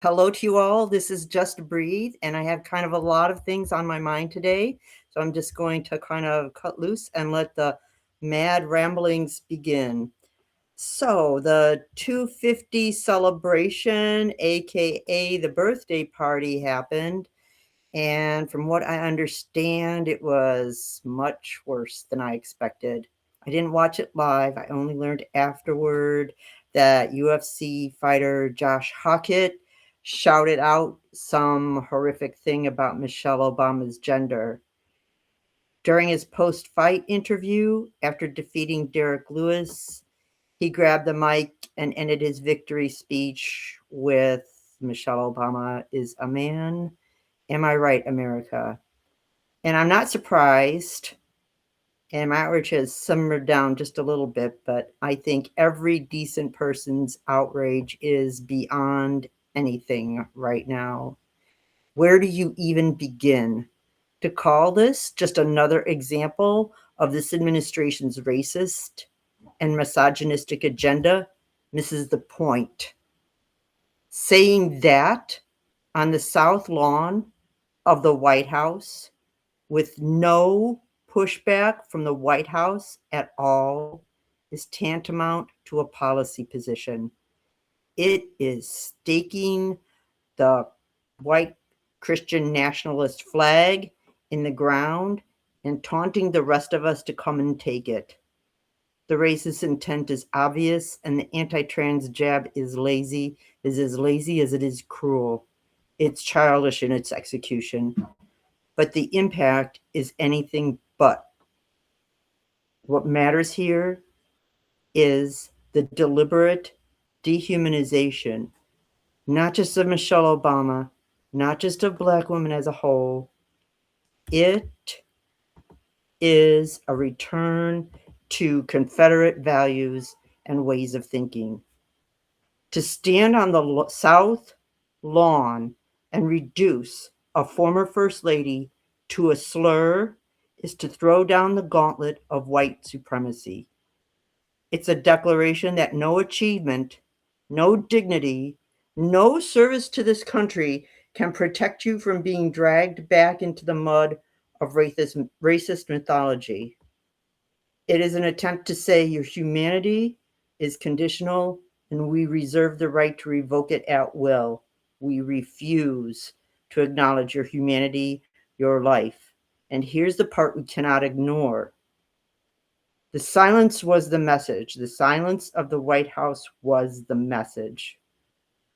Hello to you all. This is Just Breathe, and I have kind of a lot of things on my mind today. So I'm just going to kind of cut loose and let the mad ramblings begin. So, the 250 celebration, aka the birthday party, happened. And from what I understand, it was much worse than I expected. I didn't watch it live. I only learned afterward that UFC fighter Josh Hockett shouted out some horrific thing about Michelle Obama's gender. During his post fight interview, after defeating Derek Lewis, he grabbed the mic and ended his victory speech with Michelle Obama is a man. Am I right, America? And I'm not surprised. And my outrage has simmered down just a little bit, but I think every decent person's outrage is beyond anything right now. Where do you even begin? To call this just another example of this administration's racist and misogynistic agenda misses the point. Saying that on the South Lawn of the White House with no pushback from the White House at all is tantamount to a policy position. It is staking the white Christian nationalist flag in the ground and taunting the rest of us to come and take it. The racist intent is obvious, and the anti-trans jab is as lazy as it is cruel. It's childish in its execution, but the impact is anything but. What matters here is the deliberate dehumanization, not just of Michelle Obama, not just of Black women as a whole. It is a return to Confederate values and ways of thinking. To stand on the South Lawn and reduce a former First Lady to a slur is to throw down the gauntlet of white supremacy. It's a declaration that no achievement, no dignity, no service to this country can protect you from being dragged back into the mud of racist mythology. It is an attempt to say your humanity is conditional and we reserve the right to revoke it at will. We refuse to acknowledge your humanity, your life. And here's the part we cannot ignore. The silence was the message. The silence of the White House was the message.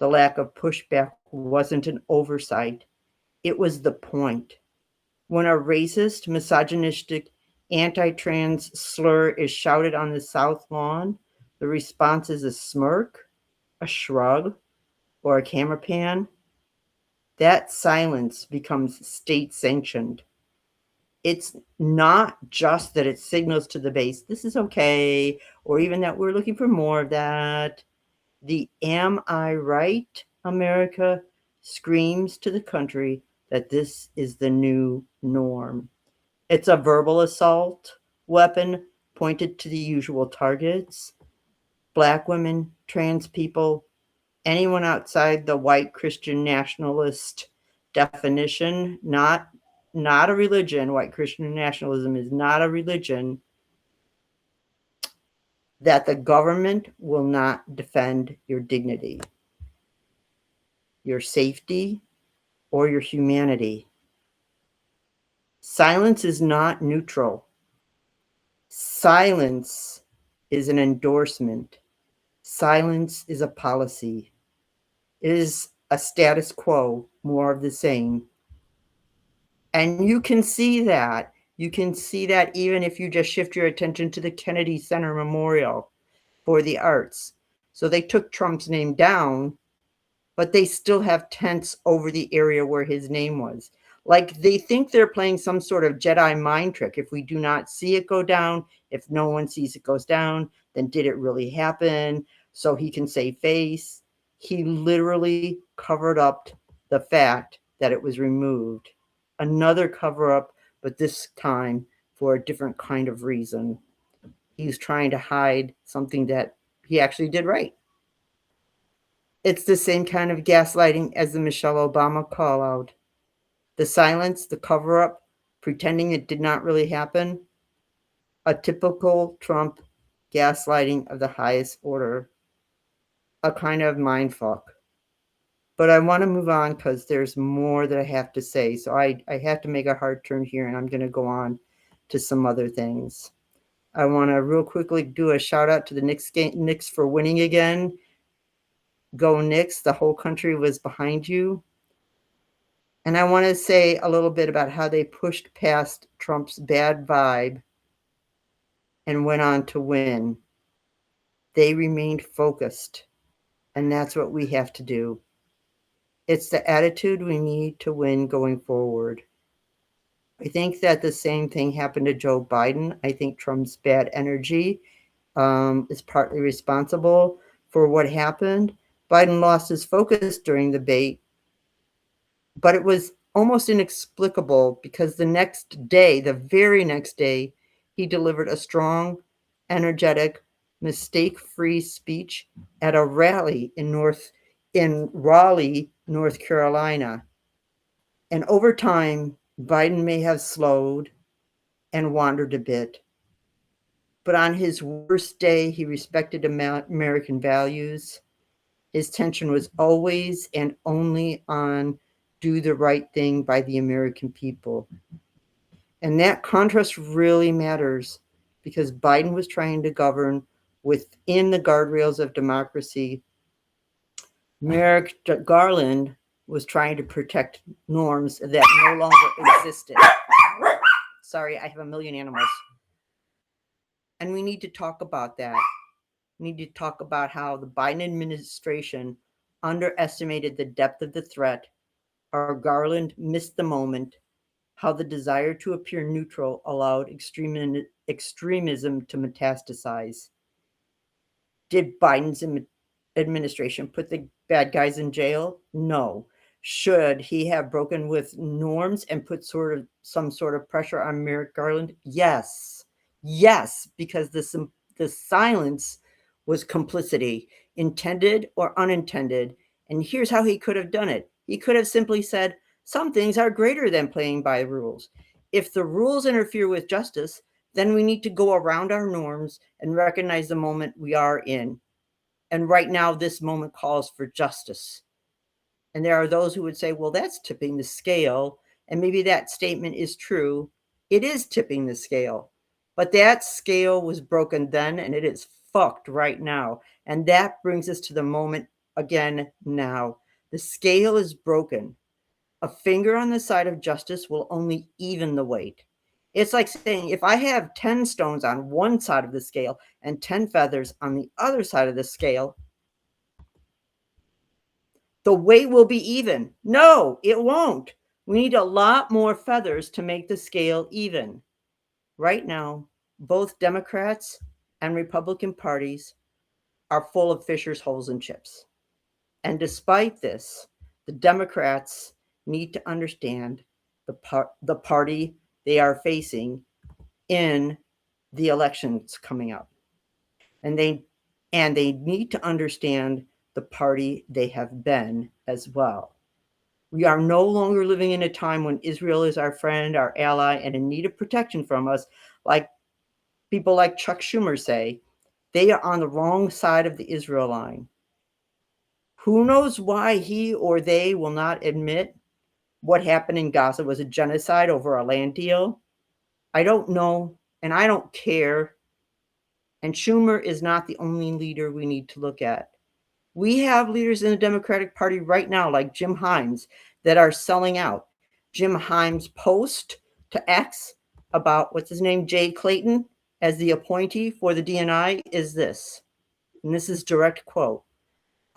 The lack of pushback wasn't an oversight. It was the point. When a racist, misogynistic, anti-trans slur is shouted on the South Lawn, the response is a smirk, a shrug, or a camera pan. That silence becomes state-sanctioned. It's not just that it signals to the base, this is okay, or even that we're looking for more of that. The am I right, America, screams to the country that this is the new norm. It's a verbal assault weapon pointed to the usual targets: Black women, trans people, anyone outside the white Christian nationalist definition, not a religion. White Christian nationalism is not a religion. That the government will not defend your dignity, your safety, or your humanity. Silence is not neutral. Silence is an endorsement. Silence is a policy. It is a status quo, more of the same. And you can see that. You can see that even if you just shift your attention to the Kennedy Center Memorial for the Arts. So they took Trump's name down, but they still have tents over the area where his name was. Like they think they're playing some sort of Jedi mind trick. If we do not see it go down, if no one sees it goes down, then did it really happen? So he can save face. He literally covered up the fact that it was removed. Another cover up, but this time for a different kind of reason. He's trying to hide something that he actually did right. It's the same kind of gaslighting as the Michelle Obama call out. The silence, the cover up, pretending it did not really happen. A typical Trump gaslighting of the highest order. A kind of mind fuck. But I want to move on because there's more that I have to say. So I have to make a hard turn here, and I'm going to go on to some other things. I want to real quickly do a shout out to the Knicks for winning again. Go Knicks. The whole country was behind you. And I want to say a little bit about how they pushed past Trump's bad vibe and went on to win. They remained focused, and that's what we have to do. It's the attitude we need to win going forward. I think that the same thing happened to Joe Biden. I think Trump's bad energy is partly responsible for what happened. Biden lost his focus during the debate, but it was almost inexplicable because the next day, the very next day, he delivered a strong, energetic, mistake-free speech at a rally in Raleigh, North Carolina. And over time, Biden may have slowed and wandered a bit. But on his worst day, he respected American values. His tension was always and only on do the right thing by the American people. And that contrast really matters because Biden was trying to govern within the guardrails of democracy. Merrick Garland was trying to protect norms that no longer existed. Sorry, I have a million animals. And we need to talk about that. We need to talk about how the Biden administration underestimated the depth of the threat, how Garland missed the moment, how the desire to appear neutral allowed extremism to metastasize. Did Biden's administration put the bad guys in jail? No. Should he have broken with norms and put some sort of pressure on Merrick Garland? Yes. Yes, because the silence was complicity, intended or unintended. And here's how he could have done it. He could have simply said, some things are greater than playing by rules. If the rules interfere with justice, then we need to go around our norms and recognize the moment we are in. And right now, this moment calls for justice. And there are those who would say, well, that's tipping the scale. And maybe that statement is true. It is tipping the scale. But that scale was broken then, and it is fucked right now. And that brings us to the moment again now. The scale is broken. A finger on the side of justice will only even the weight. It's like saying, if I have 10 stones on one side of the scale and 10 feathers on the other side of the scale, the weight will be even. No, it won't. We need a lot more feathers to make the scale even. Right now, both Democrats and Republican parties are full of fishers, holes, and chips. And despite this, the Democrats need to understand the party they are facing in the elections coming up. And they need to understand the party they have been as well. We are no longer living in a time when Israel is our friend, our ally, and in need of protection from us, like people like Chuck Schumer say. They are on the wrong side of the Israel line. Who knows why he or they will not admit what happened in Gaza was a genocide over a land deal? I don't know, and I don't care. And Schumer is not the only leader we need to look at. We have leaders in the Democratic Party right now, like Jim Himes, that are selling out. Jim Himes' post to X about, what's his name, Jay Clayton, as the appointee for the DNI is this, and this is direct quote.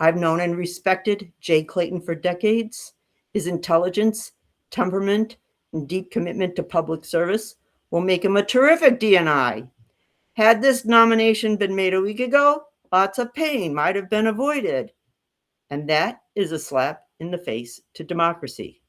I've known and respected Jay Clayton for decades. His intelligence, temperament, and deep commitment to public service will make him a terrific DNI. Had this nomination been made a week ago, lots of pain might have been avoided. And that is a slap in the face to democracy.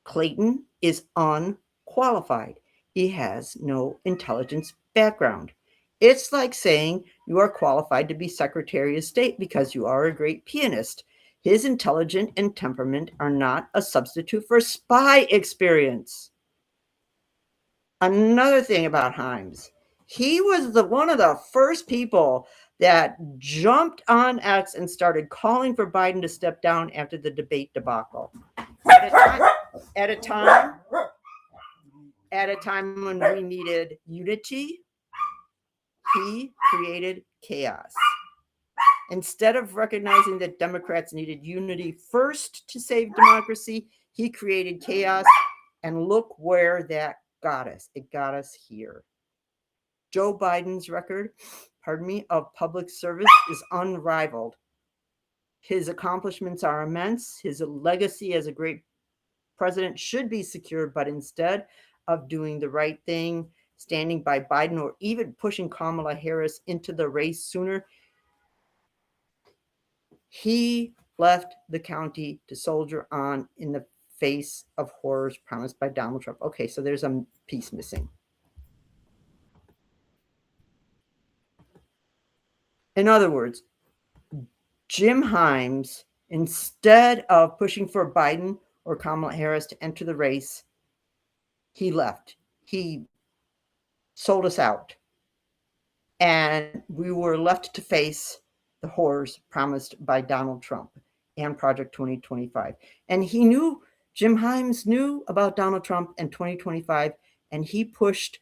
Clayton is unqualified. He has no intelligence background. It's like saying you are qualified to be Secretary of State because you are a great pianist. His intelligence and temperament are not a substitute for spy experience. Another thing about Himes, he was one of the first people that jumped on X and started calling for Biden to step down after the debate debacle. At a time, at a time, at a time when we needed unity, he created chaos. Instead of recognizing that Democrats needed unity first to save democracy, he created chaos. And look where that got us. It got us here. Joe Biden's record, of public service is unrivaled. His accomplishments are immense. His legacy as a great president should be secured, but instead of doing the right thing, standing by Biden, or even pushing Kamala Harris into the race sooner, he left the county to soldier on in the face of horrors promised by Donald Trump. Okay, so there's a piece missing. In other words, Jim Himes, instead of pushing for Biden or Kamala Harris to enter the race, he left. He sold us out. And we were left to face the horrors promised by Donald Trump and Project 2025. And Jim Himes knew about Donald Trump and 2025, and he pushed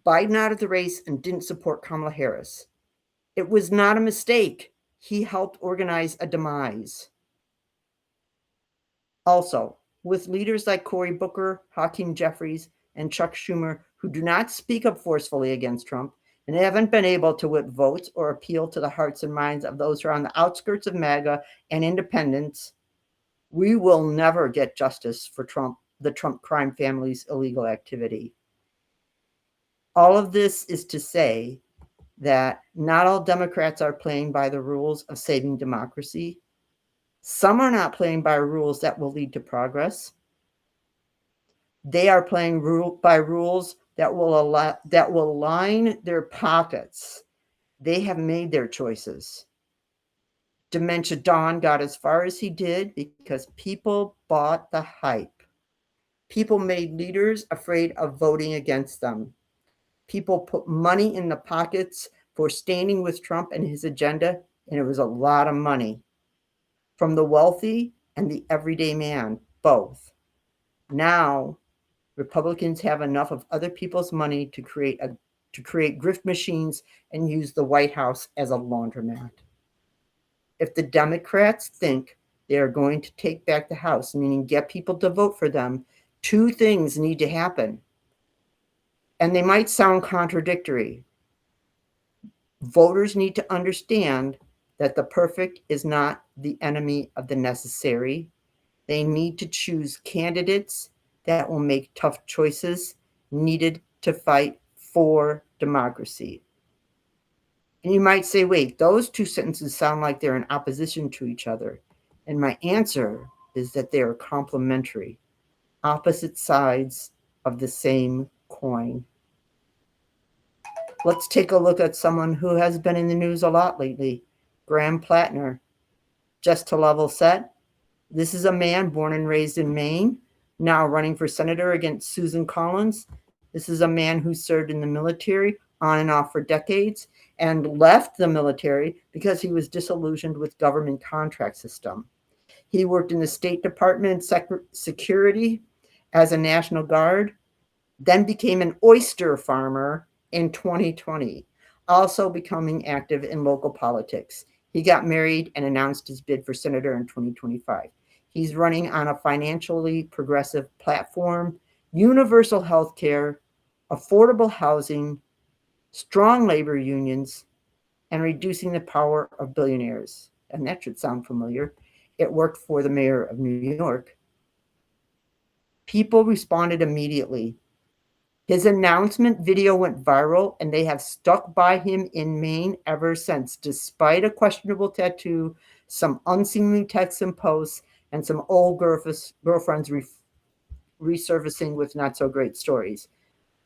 Biden out of the race and didn't support Kamala Harris. It was not a mistake. He helped organize a demise. Also, with leaders like Cory Booker, Hakeem Jeffries, and Chuck Schumer, who do not speak up forcefully against Trump and haven't been able to whip votes or appeal to the hearts and minds of those who are on the outskirts of MAGA and independents, we will never get justice for the Trump crime family's illegal activity. All of this is to say that not all Democrats are playing by the rules of saving democracy. Some are not playing by rules that will lead to progress. They are playing by rules that will line their pockets. They have made their choices. Dementia Dawn got as far as he did because people bought the hype. People made leaders afraid of voting against them. People put money in the pockets for standing with Trump and his agenda, and it was a lot of money. From the wealthy and the everyday man, both. Now, Republicans have enough of other people's money to create grift machines and use the White House as a laundromat. If the Democrats think they are going to take back the House, meaning get people to vote for them, two things need to happen. And they might sound contradictory. Voters need to understand that the perfect is not the enemy of the necessary. They need to choose candidates that will make tough choices needed to fight for democracy. And you might say, wait, those two sentences sound like they're in opposition to each other. And my answer is that they are complementary, opposite sides of the same coin. Let's take a look at someone who has been in the news a lot lately, Graham Plattner. Just to level set, this is a man born and raised in Maine, now running for senator against Susan Collins. This is a man who served in the military on and off for decades and left the military because he was disillusioned with government contract system. He worked in the State Department security as a National Guard, then became an oyster farmer in 2020, also becoming active in local politics. He got married and announced his bid for senator in 2025. He's running on a financially progressive platform, universal health care, affordable housing, strong labor unions, and reducing the power of billionaires. And that should sound familiar. It worked for the mayor of New York. People responded immediately. His announcement video went viral, and they have stuck by him in Maine ever since, despite a questionable tattoo, some unseemly texts and posts, and some old girlfriends resurfacing with not so great stories.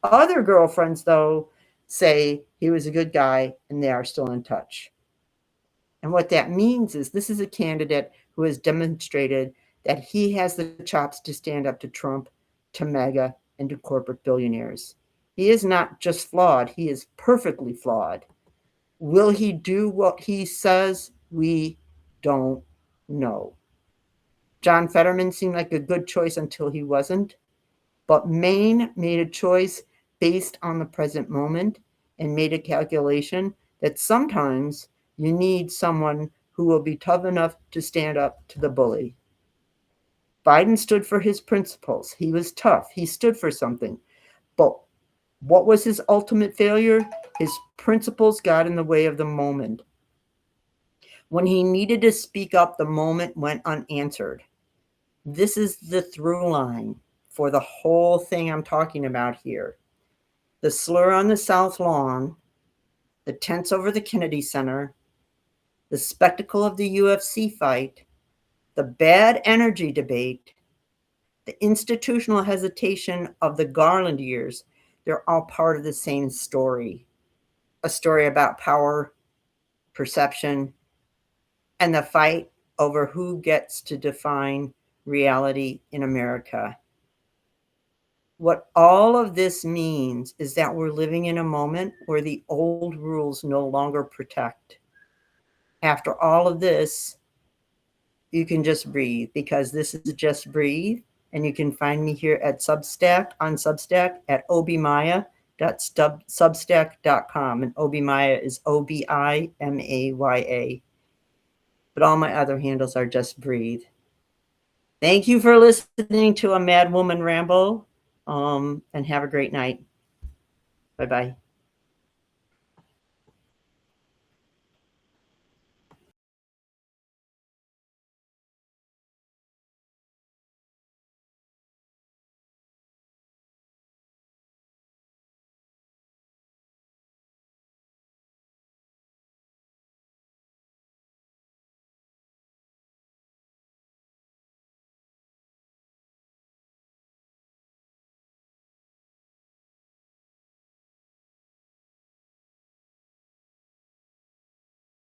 Other girlfriends, though, say he was a good guy and they are still in touch. And what that means is this is a candidate who has demonstrated that he has the chops to stand up to Trump, to MAGA, and to corporate billionaires. He is not just flawed, he is perfectly flawed. Will he do what he says? We don't know. John Fetterman seemed like a good choice until he wasn't. But Maine made a choice based on the present moment and made a calculation that sometimes you need someone who will be tough enough to stand up to the bully. Biden stood for his principles. He was tough. He stood for something. But what was his ultimate failure? His principles got in the way of the moment. When he needed to speak up, the moment went unanswered. This is the through line for the whole thing I'm talking about here. The slur on the South Lawn, the tents over the Kennedy Center, the spectacle of the UFC fight, the bad energy debate, the institutional hesitation of the Garland years, they're all part of the same story. A story about power, perception, and the fight over who gets to define reality in America. What all of this means is that we're living in a moment where the old rules no longer protect. After all of this, you can just breathe, because this is Just Breathe, and you can find me here at Substack, on Substack at obimaya.substack.com, and Obimaya is Obimaya. But all my other handles are Just Breathe. Thank you for listening to a mad woman ramble, and have a great night. Bye-bye.